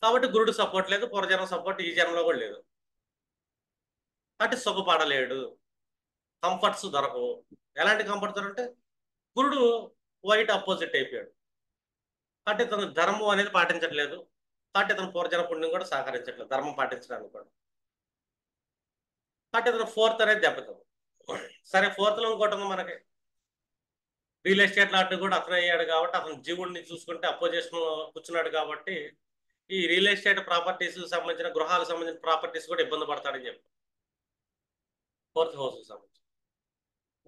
కాబట్టి గురుడు సపోర్ట్ లేదు, పూర్వజన్మ సపోర్ట్ ఈ జన్మలో కూడా లేదు. అంటే సుఖపడలేడు, కంఫర్ట్స్ దొరకవు. ఎలాంటి కంఫర్ట్స్ అంటే గురుడు వైట్ అపోజిట్ అయిపోయాడు. కాబట్టి ఇతను ధర్మం అనేది పాటించట్లేదు, కాబట్టి ఇతను పూర్వజన పుణ్యం కూడా సహకరించట్లేదు ధర్మం పాటించడానికి కూడా. కాబట్టి ఇతను ఫోర్త్ అనేది దెబ్బతుంది. సరే, ఫోర్త్ లో ఇంకోటి ఉంది మనకి, రియల్ ఎస్టేట్ లాంటి కూడా అతను అయ్యాడు కాబట్టి అతను జీవుడిని చూసుకుంటే అపోజిషన్ కూర్చున్నాడు కాబట్టి ఈ రియల్ ఎస్టేట్ ప్రాపర్టీస్ సంబంధించిన గృహాలకు సంబంధించిన ప్రాపర్టీస్ కూడా ఇబ్బంది పడతాడని చెప్పి ఫోర్త్ హౌస్ సంబంధించి.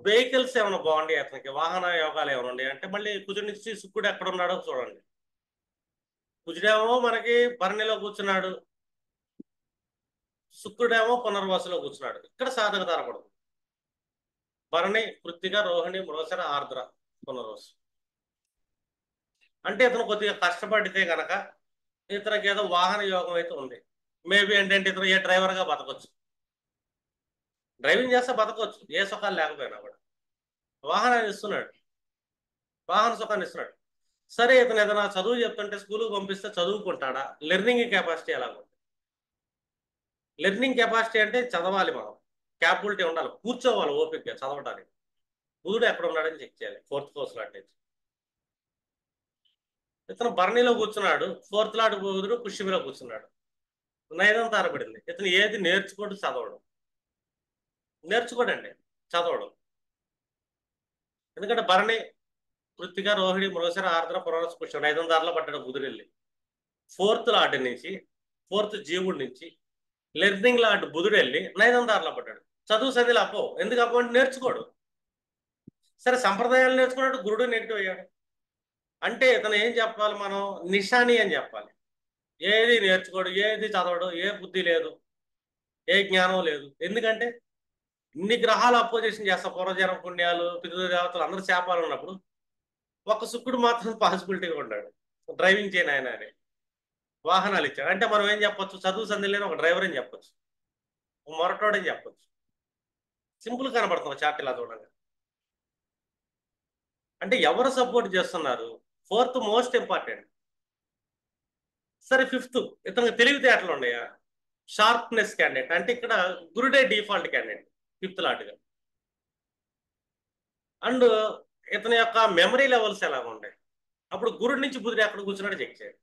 వెహికల్స్ ఏమైనా బాగుండి అతనికి, వాహన యోగాలు ఏమైనా ఉండే అంటే మళ్ళీ కుజుడి నుంచి శుక్రుడు ఎక్కడ ఉన్నాడో చూడండి. కుజుడేమో మనకి భరణిలో కూర్చున్నాడు, శుక్రుడేమో పునర్వాసులో కూర్చున్నాడు. ఇక్కడ సాధక ధరపడదు. భరణి, కృత్తిక, రోహిణి, మృగశిర, ఆర్ద్ర, పునర్వాసు. అంటే ఇతను కొద్దిగా కష్టపడితే కనుక ఇతనికి ఏదో వాహన యోగం అయితే ఉంది. మేబీ ఏంటంటే ఇతను ఏ డ్రైవర్గా బతకొచ్చు, డ్రైవింగ్ చేస్తే బతకొచ్చు, ఏ సుఖాలు లేకపోయినా కూడా. వాహనాన్ని ఇస్తున్నాడు, వాహన సుఖాన్ని ఇస్తున్నాడు. సరే, ఇతను ఏదైనా చదువు చెప్తుంటే స్కూల్కి పంపిస్తే చదువుకుంటాడా? లెర్నింగ్ కెపాసిటీ ఎలా ఉంది? లెర్నింగ్ కెపాసిటీ అంటే చదవాలి మనం, క్యాపబిలిటీ ఉండాలి, కూర్చోవాలి ఓపికగా చదవడానికి. బుధుడు ఎక్కడ ఉన్నాడని చెక్ చేయాలి. ఫోర్త్ హౌస్ లాంటి ఇతను భరణిలో కూర్చున్నాడు, ఫోర్త్ లాట్ బుధుడు పుష్యమిలో కూర్చున్నాడు, నైదం తారపడింది. ఇతను ఏది నేర్చుకోడు, చదవడం నేర్చుకోడండి, చదవడం. ఎందుకంటే భరణి, కృత్తిక, రోహిణి, మృగశిర, ఆర్ద్ర, పునరస్, పుష్యం ఐదం దారిలో పడ్డాడు బుధుడు వెళ్ళి. ఫోర్త్ లాట్ నుంచి, ఫోర్త్ జీవుడి నుంచి లెర్నింగ్ లాట్ బుధుడు వెళ్ళి నైదం దారిలో పడ్డాడు. చదువు సదిలో అప్పో, ఎందుకు అప్పో అంటే నేర్చుకోడు. సరే సంప్రదాయాలు నేర్చుకున్నట్టు గురుడు నెగిటివ్ అయ్యాడు అంటే ఇతను ఏం చెప్పాలి మనం, నిషాని అని చెప్పాలి. ఏది నేర్చుకోడు, ఏది చదవడు, ఏ బుద్ధి లేదు, ఏ జ్ఞానం లేదు. ఎందుకంటే ఇన్ని గ్రహాలు అపోజిషన్ చేస్తా, పూర్వజనం పుణ్యాలు, పితృదేవతలు అందరూ శాపాలు ఉన్నప్పుడు ఒక్క శుక్రుడు మాత్రం పాసిబిలిటీగా ఉన్నాడు. డ్రైవింగ్ చేయను ఆయన అని వాహనాలు ఇచ్చాడు అంటే మనం ఏం చెప్పొచ్చు, చదువు సంధి లేని ఒక డ్రైవర్ అని చెప్పొచ్చు, మొరటోడని చెప్పొచ్చు. సింపుల్ కనబడుతుంది చార్ట్ ఇలా చూడంగా. అంటే ఎవరు సపోర్ట్ చేస్తున్నారు, ఫోర్త్ మోస్ట్ ఇంపార్టెంట్. సరే ఫిఫ్త్, ఇతనికి తెలివితేటలు ఉన్నాయా, షార్ప్నెస్ క్యాండిడేట్ అంటే ఇక్కడ గురుడే డిఫాల్ట్ క్యాండిడేట్ ఫిఫ్త్ లాట్గా. అండ్ ఇతని యొక్క మెమరీ లెవెల్స్ ఎలా ఉన్నాయి, అప్పుడు గురుడి నుంచి బుధుడు ఎక్కడ కూర్చున్నాడో చెక్ చేయండి.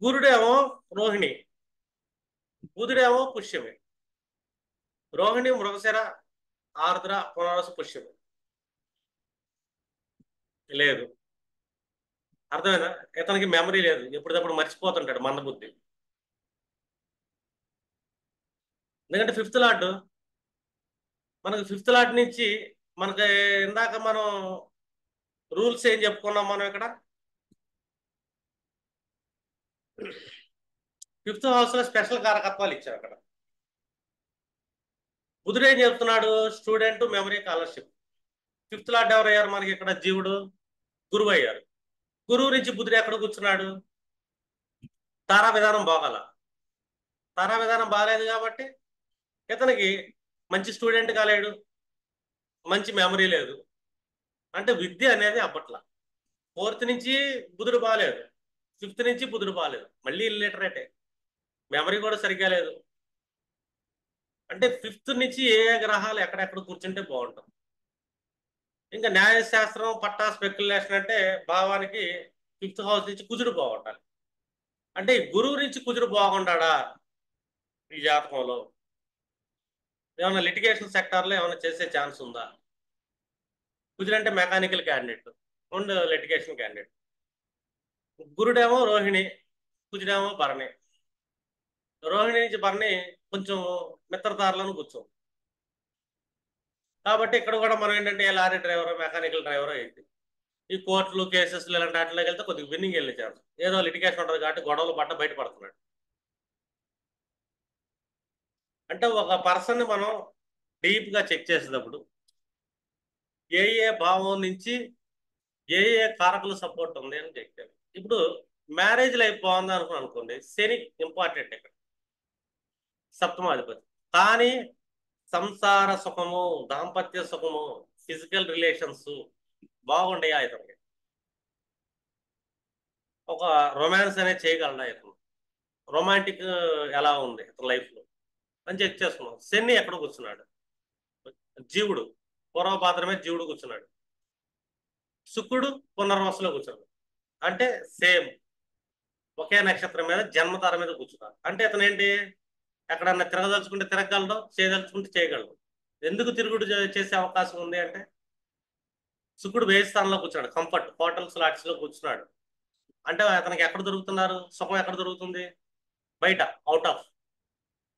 గురుడేమో రోహిణి, బుధుడేమో పుష్యమి. రోహిణి, మృగశిర, ఆర్ద్ర, పునరసు, పుష్యమి లేదు. అర్థమైనా, ఇతనికి మెమరీ లేదు, ఎప్పటికప్పుడు మర్చిపోతుంటాడు, మందబుద్ధి. ఎందుకంటే ఫిఫ్త్ లాట్, మనకి ఫిఫ్త్ లాట్ నుంచి మనకి ఇందాక మనం రూల్స్ ఏం చెప్పుకున్నాం మనం ఇక్కడ, ఫిఫ్త్ హౌస్ లో స్పెషల్ కారకత్వాలు ఇచ్చారు అక్కడ. బుధుడు ఏం చెప్తున్నాడు, student, memory, scholarship. Fifth lot ఎవరు అయ్యారు మనకి ఇక్కడ, జీవుడు, గురువు అయ్యారు. గురువు నుంచి బుధుడు ఎక్కడ కూర్చున్నాడు, తారా విధానం బాగాల, తారా విధానం బాగాలేదు కాబట్టి ఇతనికి మంచి స్టూడెంట్ కాలేడు, మంచి మెమరీ లేదు. అంటే విద్య అనేది అప్పట్ల. ఫోర్త్ నుంచి బుధుడు బాగాలేదు, ఫిఫ్త్ నుంచి బుధుడు బాగాలేదు, మళ్ళీ ఇల్లిటరేటే, మెమరీ కూడా సరిగ్గా లేదు. అంటే ఫిఫ్త్ నుంచి ఏ ఏ గ్రహాలు ఎక్కడెక్కడ కూర్చుంటే బాగుంటుంది. ఇంకా న్యాయశాస్త్రం, పట్టా, స్పెక్యులేషన్ అంటే భావానికి ఫిఫ్త్ హౌస్ నుంచి కుజుడు బాగుండాలి. అంటే గురువు నుంచి కుజుడు బాగుంటాడా ఈ జాతకంలో, ఏమైనా లిటిగేషన్ సెక్టార్లో ఏమైనా చేసే ఛాన్స్ ఉందా. కుజుడు అంటే mechanical candidate and litigation candidate. గురుడేమో రోహిణి, కుజుడేమో భరణి. రోహిణి నుంచి భరణి కొంచెం మిత్రతారులను కూర్చో. కాబట్టి ఇక్కడ కూడా మనం ఏంటంటే లారీ డ్రైవర్, మెకానికల్ డ్రైవర్ అయింది. ఈ కోర్టులు, కేసెస్లు ఇలాంటి వాటిలోకి వెళ్తే కొద్దిగా విన్నింగ్ వెళ్ళే ఛాన్స్, ఏదో లిటిగేషన్ ఉంటుంది కాబట్టి గొడవలు పట్ట బయటపడుతున్నాడు. అంటే ఒక పర్సన్ మనం డీప్ గా చెక్ చేసేటప్పుడు ఏ ఏ భావం నుంచి ఏ ఏ కారకులు సపోర్ట్ ఉంది అని చెక్ చేయాలి. ఇప్పుడు మ్యారేజ్ లైఫ్ బాగుంది అనుకోండి, శని ఇంపార్టెంట్ ఇక్కడ, సప్తమాధిపతి. కానీ సంసార సుఖము, దాంపత్య సుఖము, ఫిజికల్ రిలేషన్స్ బాగుండయా ఇతనికి, ఒక రొమాన్స్ అనేది చేయగలడా ఇతను, రొమాంటిక్ ఎలా ఉంది ఇతని లైఫ్ లో అని చెక్ చేసుకున్నాం. శని ఎక్కడ కూర్చున్నాడు, జీవుడు పూర్వపాత్రమే జీవుడు కూర్చున్నాడు. శుక్రుడు పునర్వసులో కూర్చున్నాడు, అంటే సేమ్ ఒకే నక్షత్రం మీద జన్మతార మీద కూర్చున్నారు. అంటే ఇతను ఏంటి, ఎక్కడన్నా తిరగదలుచుకుంటే తిరగగలడు, చేయదలుచుకుంటే చేయగలడు. ఎందుకు తిరుగుడు చేసే అవకాశం ఉంది అంటే శుక్రుడు వేయి స్థానంలో కూర్చున్నాడు, కంఫర్ట్ హోటల్స్, లాట్స్ లో కూర్చున్నాడు. అంటే అతనికి ఎక్కడ దొరుకుతున్నారు, సుఖం ఎక్కడ దొరుకుతుంది, బయట, అవుట్ ఆఫ్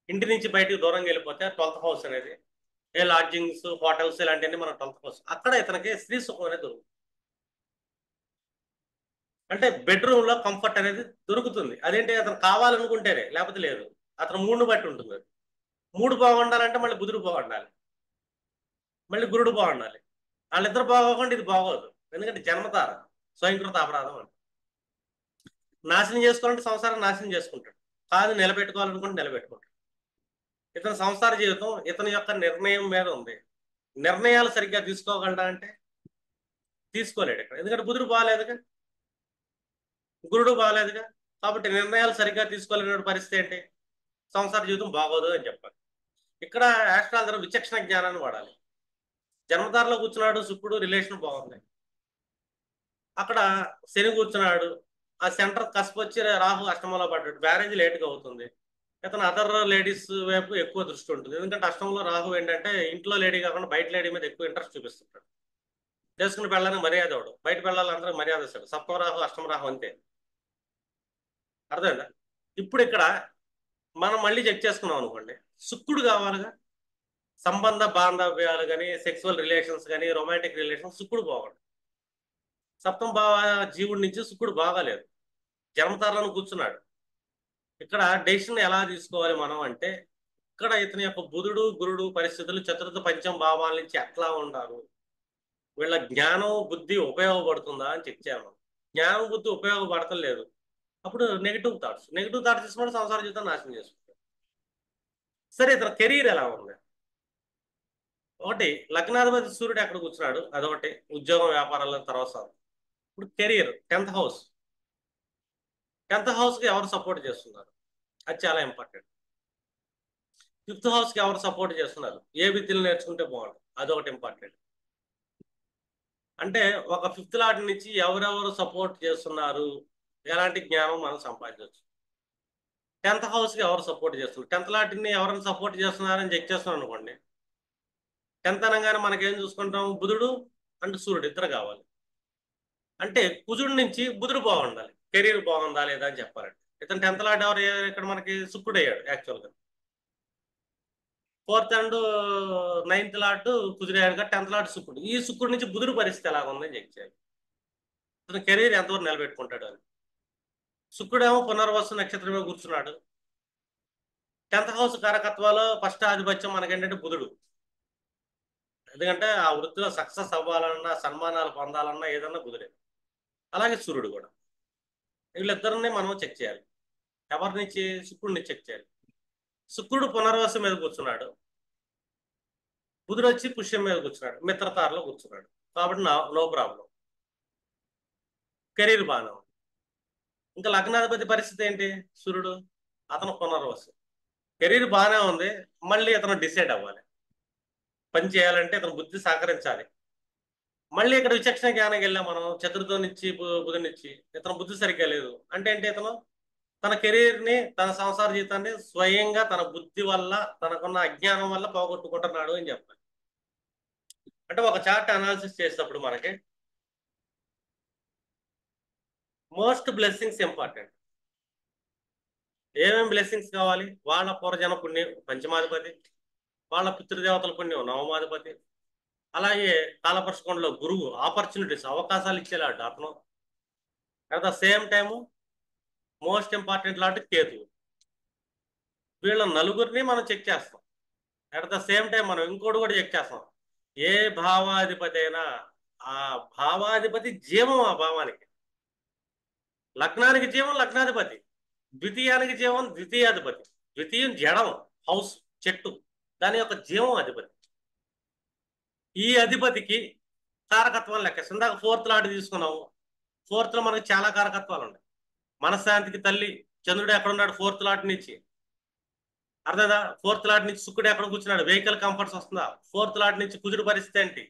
ఇంటి నుంచి బయటికి దూరంగా వెళ్ళిపోతే 12th హౌస్ అనేది, ఏ లాడ్జింగ్స్, హోటల్స్ ఇలాంటివన్నీ మన 12th హౌస్, అక్కడ ఇతనికి స్త్రీ సుఖం అనేది దొరుకుతుంది. అంటే బెడ్రూమ్ లో కంఫర్ట్ అనేది దొరుకుతుంది. అదేంటి, అతను కావాలనుకుంటేనే, లేకపోతే లేదు. అతను మూడుని బట్టి ఉంటుంది. మూడు బాగుండాలంటే మళ్ళీ బుధుడు బాగుండాలి, మళ్ళీ గురుడు బాగుండాలి. వాళ్ళిద్దరు బాగోకుండా ఇది బాగోదు. ఎందుకంటే జన్మతార స్వయంకృత అపరాధం అంటే, నాశనం చేసుకోవాలంటే సంసారం నాశనం చేసుకుంటాడు, కాదు నిలబెట్టుకోవాలనుకుంటే నిలబెట్టుకుంటాడు. ఇతని సంసార జీవితం ఇతని యొక్క నిర్ణయం మీద ఉంది. నిర్ణయాలు సరిగ్గా తీసుకోగలడా అంటే తీసుకోలేడు ఇక్కడ, ఎందుకంటే బుధుడు బాగాలేదుగా, గురుడు బాగాలేదుగా. కాబట్టి నిర్ణయాలు సరిగ్గా తీసుకోలేని పరిస్థితి ఏంటి, సంసార జీవితం బాగోదు అని చెప్పాలి. ఇక్కడ యాస్ట్రాలజర్ విచక్షణ జ్ఞానాన్ని వాడాలి. జన్మధారలో కూర్చున్నాడు శుక్రుడు, రిలేషన్ బాగుంది. అక్కడ శని కూర్చున్నాడు, ఆ సెంటర్ కసపొచ్చి రాహు అష్టమంలో పడ్డాడు, మ్యారేజ్ లేట్గా అవుతుంది. ఇతను అదర్ లేడీస్ వైపు ఎక్కువ దృష్టి ఉంటుంది. ఎందుకంటే అష్టమంలో రాహు ఏంటంటే ఇంట్లో లేడీ కాకుండా బయట లేడీ మీద ఎక్కువ ఇంట్రెస్ట్ చూపిస్తుంటాడు. చేసుకుని పెళ్ళాలని మర్యాద అవడు, బయట పెళ్ళాలందరూ మర్యాద ఇస్తాడు. సప్తమ రాహు అష్టమ రాహు అంతే. అర్థమైందా? ఇప్పుడు ఇక్కడ మనం మళ్ళీ చెక్ చేసుకున్నాం అనుకోండి, శుక్రుడు కావాలిగా. సంబంధ బాంధవ్యాలు కానీ, సెక్సువల్ రిలేషన్స్ కానీ, రొమాంటిక్ రిలేషన్స్ శుక్రుడు బాగుండు. సప్తమ భావ జీవుడి నుంచి శుక్రుడు బాగాలేదు, జన్మతారలను కూర్చున్నాడు. ఇక్కడ డెసిషన్ ఎలా తీసుకోవాలి మనం అంటే, ఇక్కడ ఇతని యొక్క బుధుడు గురుడు పరిస్థితులు చతుర్థ పంచమ భావాల నుంచి ఎట్లా ఉండాలి, వీళ్ళ జ్ఞానం బుద్ధి ఉపయోగపడుతుందా అని చెక్ చేయాలి. జ్ఞానం బుద్ధి ఉపయోగపడతలేదు, అప్పుడు నెగిటివ్ థాట్స్ తీసుకుంటే సంసార జీవితం నాశనం చేసుకుంటారు. సరే, ఇతని కెరీర్ ఎలా ఉంది? ఒకటి, లగ్నాధిపతి సూర్యుడు ఎక్కడ కూర్చున్నాడు, అదొకటి. ఉద్యోగం వ్యాపారాల తర్వాత ఇప్పుడు కెరీర్ 10th హౌస్. 10th హౌస్కి ఎవరు సపోర్ట్ చేస్తున్నారు, అది చాలా ఇంపార్టెంట్. 5th హౌస్కి ఎవరు సపోర్ట్ చేస్తున్నారు, ఏ విద్యలు నేర్చుకుంటే బాగుంటుంది, అదొకటి ఇంపార్టెంట్. అంటే ఒక 5th లాట్ నుంచి ఎవరెవరు సపోర్ట్ చేస్తున్నారు, ఎలాంటి జ్ఞానం మనం సంపాదించవచ్చు. 10th హౌస్కి ఎవరు సపోర్ట్ చేస్తున్నారు, 10th లాట్ని ఎవరైనా సపోర్ట్ చేస్తున్నారని చెక్ చేస్తున్నాం అనుకోండి. 10th అనగానే మనకేం చూసుకుంటాం, బుధుడు అండ్ సూర్యుడు ఇద్దరు కావాలి. అంటే కుజుడు నుంచి బుధుడు బాగుండాలి, కెరీర్ బాగుందా లేదా అని చెప్పాలంటే. ఇతను 10th లాట్ ఎవరు ఇక్కడ మనకి శుక్రుడు అయ్యాడు యాక్చువల్గా. 4th అండ్ 9th లాట్ కుజుడు అయ్యాడు, 10th లాట్ శుక్రుడు. ఈ శుక్రుడు నుంచి బుధుడు పరిస్థితి ఎలాగ ఉందని చెక్ చేయాలి, ఇతను కెరీర్ ఎంతవరకు నిలబెట్టుకుంటాడు అని. శుక్రుడేమో పునర్వసు నక్షత్రమే కూర్చున్నాడు. 10th హౌస్ కారకత్వాలో ఫస్ట్ ఆధిపత్యం మనకేంటంటే బుధుడు. ఎందుకంటే ఆ వృత్తిలో సక్సెస్ అవ్వాలన్నా, సన్మానాలు పొందాలన్నా ఏదన్నా బుధుడే. అలాగే సూర్యుడు కూడా. వీళ్ళిద్దరిని మనం చెక్ చేయాలి. ఎవరి నుంచి? శుక్రుడిని చెక్ చేయాలి. శుక్రుడు పునర్వసు మీద కూర్చున్నాడు, బుధుడు వచ్చి పుష్యం మీద కూర్చున్నాడు, మిత్రతారలో కూర్చున్నాడు. కాబట్టి నో ప్రాబ్లం, కెరీర్ బాగానే ఉంది. ఇంకా లగ్నాధిపతి పరిస్థితి ఏంటి? సూర్యుడు, అతను పునర్వసు. కెరీర్ బాగానే ఉంది, మళ్ళీ అతను డిసైడ్ అవ్వాలి. పని చేయాలంటే అతను బుద్ధి సహకరించాలి. మళ్ళీ ఇక్కడ విచక్షణ జ్ఞానం వెళ్ళాం మనం, చతుర్థం నుంచి బుధునిచ్చి. ఇతను బుద్ధి సరిగ్గా లేదు అంటే ఏంటి, ఇతను తన కెరీర్ని, తన సంసార జీవితాన్ని స్వయంగా తన బుద్ధి వల్ల, తనకున్న అజ్ఞానం వల్ల పోగొట్టుకుంటున్నాడు అని చెప్పాలి. అంటే ఒక చార్ట్ అనాలిసిస్ చేసేటప్పుడు మనకి మోస్ట్ బ్లెస్సింగ్స్ ఇంపార్టెంట్. ఏమేమి బ్లెస్సింగ్స్ కావాలి? వాళ్ళ పూర్వజన పుణ్యం పంచమాధిపతి, వాళ్ళ పితృదేవతల పుణ్యం నవమాధిపతి, అలాగే కాలపర్షకొండలో గురువు ఆపర్చునిటీస్, అవకాశాలు ఇచ్చేలాడు అతను. At the same time most important లాంటి కేతు. వీళ్ళ నలుగురిని మనం చెక్ చేస్తాం. అట్ ద సేమ్ టైం మనం ఇంకోటి కూడా చెక్ చేస్తాం. ఏ భావాధిపతి అయినా ఆ భావాధిపతి జీవం ఆ భావానికి. లగ్నానికి జీవం లగ్నాధిపతి, ద్వితీయానికి జీవం ద్వితీయాధిపతి. ద్వితీయం జడం, హౌస్, చెట్టు, దాని యొక్క జీవం అధిపతి. ఈ అధిపతికి కారకత్వం లెక్క. ఇందాక 4th లాట్ తీసుకున్నాము. 4th లో మనకి చాలా కారకత్వాలు ఉన్నాయి. మనశ్శాంతికి తల్లి చంద్రుడు ఎక్కడున్నాడు? 4th లాట్ నుంచి. అర్థదా? 4th లాట్ నుంచి శుక్రుడు ఎక్కడ కూర్చున్నాడు? వెహికల్ కంఫర్ట్స్ వస్తుందా? 4th లాట్ నుంచి కుజుడు పరిస్థితి ఏంటి?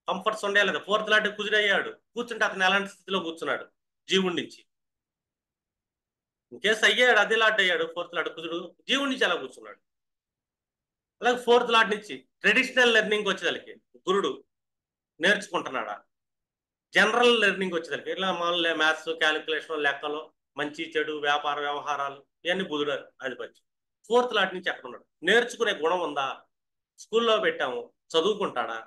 కంఫర్ట్స్ ఉండే లేదా? 4th లాట్ కుజుడు అయ్యాడు, కూర్చుంటే అతను ఎలాంటి స్థితిలో కూర్చున్నాడు? జీవుడి నుంచి. ఇంకేస్ అయ్యాడు, అదే లాట్ అయ్యాడు 4th లాట్ కుజుడు, జీవుడి నుంచి ఎలా కూర్చున్నాడు? అలాగే 4th లాట్ నుంచి ట్రెడిషనల్ లెర్నింగ్ వచ్చేదానికి గురుడు నేర్చుకుంటున్నాడా? జనరల్ లెర్నింగ్ వచ్చేదానికి ఇట్లా మామూలు మ్యాథ్స్, క్యాలిక్యులేషన్, లెక్కలు, మంచి చెడు, వ్యాపార వ్యవహారాలు, ఇవన్నీ బుధుడు ఆధిపత్యం. 4th లాట్ నుంచి ఎక్కడ ఉన్నాడు? నేర్చుకునే గుణం ఉందా? స్కూల్లో పెట్టాము, చదువుకుంటాడా?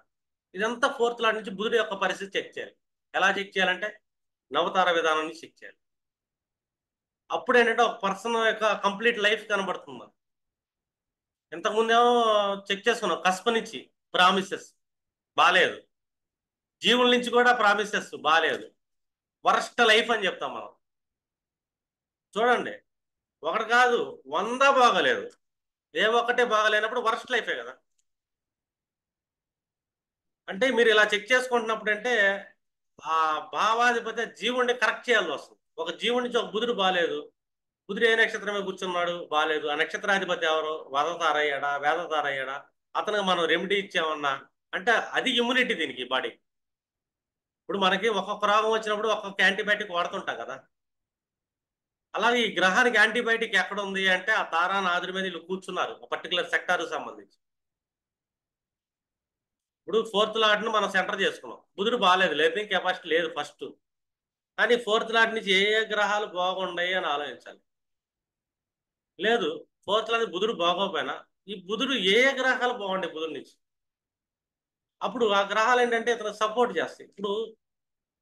ఇదంతా 4th లాట్ నుంచి బుధుడు యొక్క పరిస్థితి చెక్ చేయాలి. ఎలా చెక్ చేయాలంటే నవతార విధానం నుంచి చెక్ చేయాలి. అప్పుడు ఏంటంటే ఒక పర్సన్ యొక్క కంప్లీట్ లైఫ్ కనబడుతుంది. ఇంతకుముందేమో చెక్ చేసుకున్నాం కస్ప నుంచి ప్రామిసెస్ బాగాలేదు, జీవుల నుంచి కూడా ప్రామిసెస్ బాగాలేదు, వరస్ట్ లైఫ్ అని చెప్తాం మనం. చూడండి, ఒకటి కాదు 100 బాగలేదు. ఏ ఒక్కటే బాగలేనప్పుడు వరస్ట్ లైఫే కదా. అంటే మీరు ఇలా చెక్ చేసుకుంటున్నప్పుడు అంటే ఆ భావాధిపతి జీవుడిని కరెక్ట్ చేయాల్సి వస్తుంది. ఒక జీవుడి నుంచి ఒక బుధుడు బాగాలేదు, బుధుడు ఏ నక్షత్రమే కూర్చున్నాడు, బాలేదు. ఆ నక్షత్రాధిపతి ఎవరు, వదతారయ్యాడా, వేదతారయ్యాడా, అతనికి మనం రెమెడీ ఇచ్చామన్నా అంటే అది ఇమ్యూనిటీ దీనికి బాడీ. ఇప్పుడు మనకి ఒక్కొక్క రోగం వచ్చినప్పుడు ఒక్కొక్క యాంటీబయాటిక్ వాడుతుంటాం కదా. అలాగే ఈ గ్రహానికి యాంటీబయాటిక్ ఎక్కడ ఉంది అంటే ఆ తారానాథుడి మీద వీళ్ళు కూర్చున్నారు, ఒక పర్టికులర్ సెక్టార్ సంబంధించి. ఇప్పుడు ఫోర్త్ లార్డ్ను మనం సెంటర్ చేసుకున్నాం. బుధుడు బాగాలేదు, లెర్నింగ్ కెపాసిటీ లేదు ఫస్ట్. కానీ ఫోర్త్ లార్డ్ నుంచి ఏ ఏ గ్రహాలు బాగున్నాయి అని ఆలోచించాలి. లేదు, ఫోర్త్ లార్డ్ బుధుడు బాగోపోయినా ఈ బుధుడు ఏ ఏ గ్రహాలు బాగుంటాయి బుధుడు నుంచి, అప్పుడు ఆ గ్రహాలు ఏంటంటే ఇతను సపోర్ట్ చేస్తాయి. ఇప్పుడు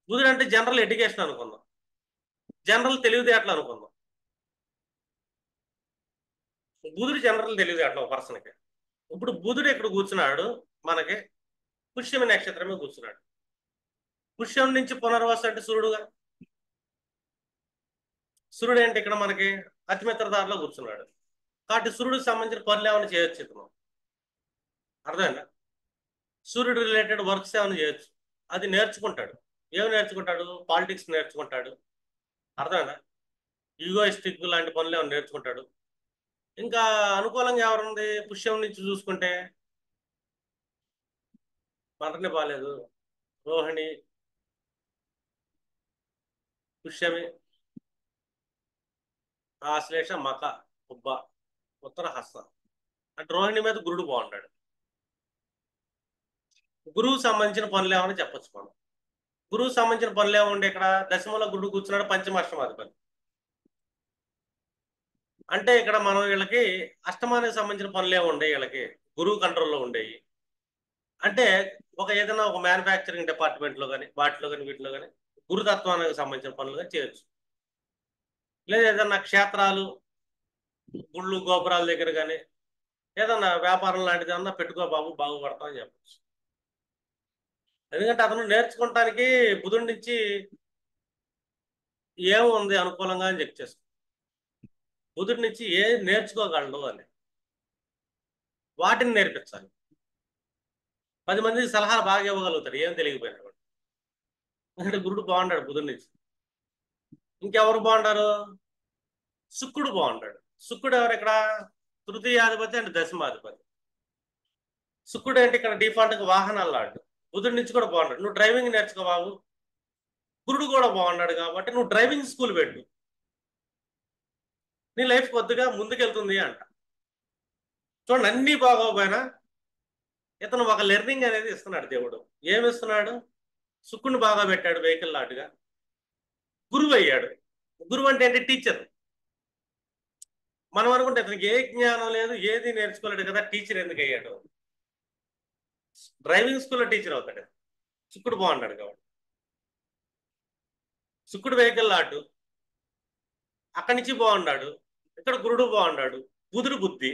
బుధుడు అంటే జనరల్ ఎడ్యుకేషన్ అనుకుందాం, జనరల్ తెలివితేటలు అనుకుందాం. బుధుడు జనరల్ తెలివితేటలు ఒక పర్సన్కి. ఇప్పుడు బుధుడు ఇక్కడ కూర్చున్నాడు, మనకి పుష్యమి నక్షత్రమే కూర్చున్నాడు. పుష్యం నుంచి పునర్వసు అంటే సూర్యుడుగా. సూర్యుడు ఏంటి ఇక్కడ మనకి అతిమిత్రదారిలో కూర్చున్నాడు, కాబట్టి సూర్యుడికి సంబంధించిన పనులు ఏమైనా చేయొచ్చు ఇతను. అర్థమైందా? సూర్యుడు రిలేటెడ్ వర్క్స్ ఏమైనా చేయొచ్చు, అది నేర్చుకుంటాడు. ఏమి నేర్చుకుంటాడు, పాలిటిక్స్ నేర్చుకుంటాడు. అర్థమైందా? ఈగోయిస్టిక్ లాంటి పనులు ఏమైనా నేర్చుకుంటాడు. ఇంకా అనుకూలంగా ఎవరుంది పుష్యం నుంచి చూసుకుంటే, మరణి బాలేదు, రోహిణి, పుష్యమి, ఆశ్లేష, మక, ఉబ్బ, ఉత్తర హస్త. అంటే రోహిణి మీద గురుడు బాగుంటాడు. గురువుకు సంబంధించిన పనులు ఏమైనా చెప్పొచ్చు మనం. గురువుకు సంబంధించిన పనులు ఏముండే ఇక్కడ, దశమంలో గురుడు కూర్చున్నాడు, పంచమాష్టమాధిపతి. అంటే ఇక్కడ మనం వీళ్ళకి అష్టమానికి సంబంధించిన పనులు ఏముండే వీళ్ళకి గురువు కంట్రోల్లో ఉండేవి. అంటే ఒక ఏదైనా ఒక మ్యానుఫ్యాక్చరింగ్ డిపార్ట్మెంట్లో కానీ వాటిలో కానీ వీటిలో కానీ గురుతత్వానికి సంబంధించిన పనులు కానీ చేయొచ్చు. లేదా ఏదన్నా క్షేత్రాలు, గుళ్ళు, గోపురాల దగ్గర కానీ ఏదన్నా వ్యాపారం లాంటిది ఏమన్నా పెట్టుకో బాబు, బాగుపడతాం అని చెప్పచ్చు. ఎందుకంటే అతను నేర్చుకోవటానికి బుధుడి నుంచి ఏముంది అనుకూలంగా అని చెక్ చేసుకో. బుధుడి నుంచి ఏ నేర్చుకోగలడు అని వాటిని నేర్పించాలి. 10 మందికి సలహాలు బాగా ఇవ్వగలుగుతాడు ఏం తెలియకపోయినా కూడా. ఎందుకంటే గురుడు బాగుంటాడు బుధుడి నుంచి. ఇంకెవరు బాగుంటారు, శుక్రుడు బాగుంటాడు. శుక్రుడు ఎవరు ఇక్కడ, తృతీయాధిపతి అండ్ దశమాధిపతి. శుక్రుడు ఏంటి ఇక్కడ డిఫాల్ట్ వాహనాలు లాంటి. బుధుడి నుంచి కూడా బాగుంటాడు. నువ్వు డ్రైవింగ్ నేర్చుకో బాబు, గురుడు కూడా బాగున్నాడు కాబట్టి నువ్వు డ్రైవింగ్ స్కూల్ పెట్టు, నీ లైఫ్ కొద్దిగా ముందుకెళ్తుంది అంట. చూడండి, అన్ని బాగోపోయినా ఇతను ఒక లెర్నింగ్ అనేది ఇస్తున్నాడు దేవుడు. ఏమి ఇస్తున్నాడు, శుక్రుని బాగా పెట్టాడు వెహికల్ లాంటిగా, గురువు అయ్యాడు. గురువు అంటే ఏంటి, టీచర్. మనం అనుకుంటే ఇతనికి ఏ జ్ఞానం లేదు, ఏది నేర్చుకోలేడు కదా, టీచర్ ఎందుకు అయ్యాడు, డ్రైవింగ్ స్కూల్లో టీచర్ అవుతాడు. శుక్రుడు బాగున్నాడు కాబట్టి. శుక్రుడు వెహికల్ లాంటి అక్కడి నుంచి బాగున్నాడు, ఇక్కడ గురుడు బాగున్నాడు. బుధుడు బుద్ధి,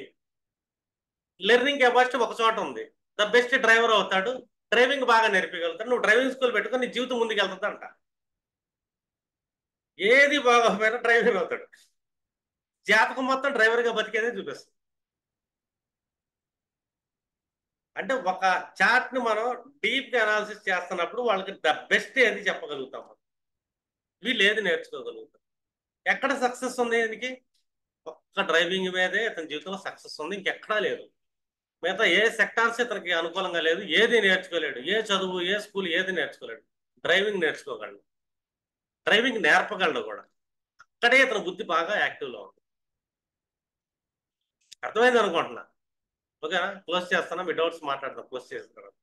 లెర్నింగ్ కెపాసిటీ ఒక చోట ఉంది, ద బెస్ట్ డ్రైవర్ అవుతాడు, డ్రైవింగ్ బాగా నేర్పించగలుగుతాడు. నువ్వు డ్రైవింగ్ స్కూల్ పెట్టుకొని నీ జీవితం ముందుకు వెళ్తుంది అంట. ఏది బాగోపోయినా డ్రైవర్ అవుతాడు. జాతకం మొత్తం డ్రైవర్గా బతికేదే చూపిస్తుంది. అంటే ఒక చార్ట్ని మనం డీప్గా అనాలిసిస్ చేస్తున్నప్పుడు వాళ్ళకి ద బెస్ట్ ఏది చెప్పగలుగుతాం, వీళ్ళు ఏది నేర్చుకోగలుగుతాం. ఎక్కడ సక్సెస్ ఉంది దీనికి, ఒక్క డ్రైవింగ్ మీదే ఇతని జీవితంలో సక్సెస్ ఉంది, ఇంకెక్కడా లేదు. మిగతా ఏ సెక్టార్స్ ఇతనికి అనుకూలంగా లేదు, ఏది నేర్చుకోలేడు, ఏ చదువు ఏ స్కూల్ ఏది నేర్చుకోలేడు. డ్రైవింగ్ నేర్చుకోగలడు, డ్రైవింగ్ నేర్పగలడు కూడా. అక్కడే ఇతని బుద్ధి బాగా యాక్టివ్లో ఉంది. అర్థమైంది అనుకుంటున్నా. ఓకేనా, క్లోజ్ చేస్తాను, మీ డౌట్స్ మాట్లాడతాం క్లోజ్ చేసిన తర్వాత.